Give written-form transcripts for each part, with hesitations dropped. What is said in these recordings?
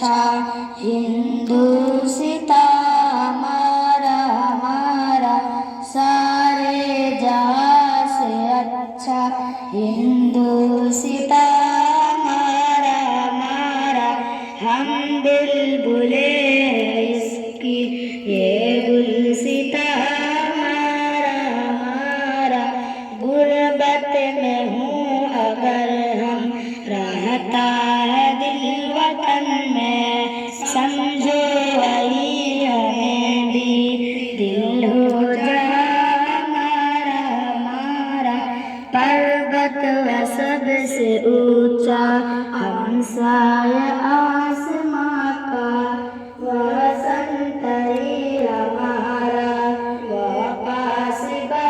अच्छा हिंदुस्तां हमारा हमारा सारे जहां से अच्छा हिंदुस्तां हमारा हमारा हम बुलबुले इसकी ये गुलसिता हमारा हमारा गुर्बत में हूँ अगर हम रहता है दिल वतन में समझो वही हमें भी दिल हो जा हमारा हमारा पर्वत व सबसे ऊंचा हमसाया आसमां का वह संतरी हमारा वह पासबा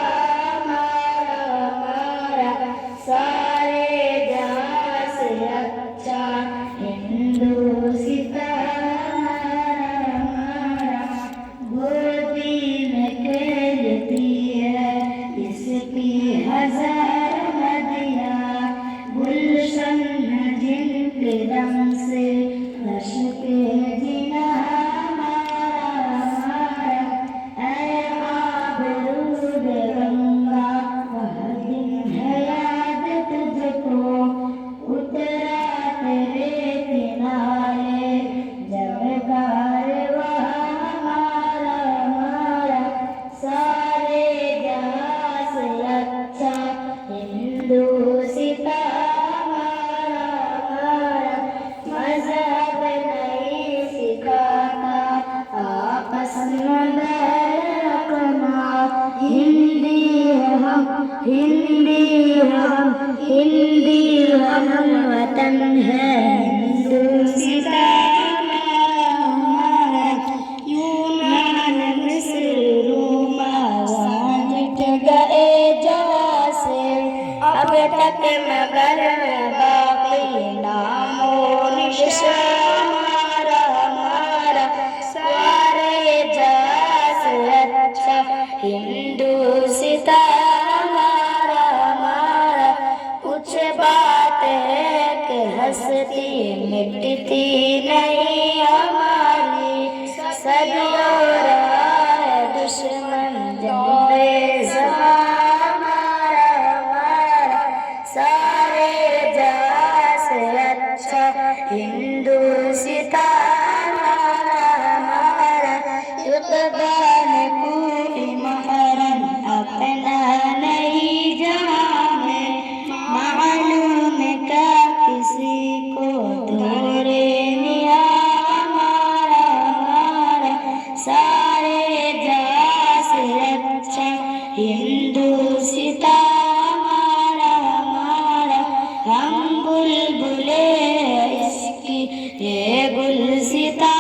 हमारा हमारा सारे जहां से अच्छा हिंदुस्तां हमारा गोदी में खेलती है इसकी हजार नदियाँ गुलशन जिनके दम से रश्के जिना हमारा हमारा ऐ आबरूद गंगा वह दिन है याद तुझको उतरा तेरे किनारे जब कारवां हमारा हमारा सारे जहां से अच्छा हिंदुस्तां हमारा हमारा मजहब नहीं सिखाता आपस में बैर रखना हिंदी है हम वतन है हिंदुस्तां हमारा यूनान मिस्र रोमा मिट गए जवा से अब तक मगर बाकी नामो निशान हमारा हमारा सारे जहां से अच्छा हिंदुस्तां हमारा हमारा कुछ बात है कि हंसती मिटती नहीं हमारी सदियों रहा है दुश्मन जंगे हमारा हमारा सारे जहां से अच्छा हिंदुस्तां हमारा हमारा युद्ध कोई महरम अपना नहीं जहां में मालूम क्या किसी को तोरे मिया हमारा हमारा सारे जहां से अच्छा हिंदुस्तां हमारा हमारा हम बुलबुले इसकी ये गुलसिता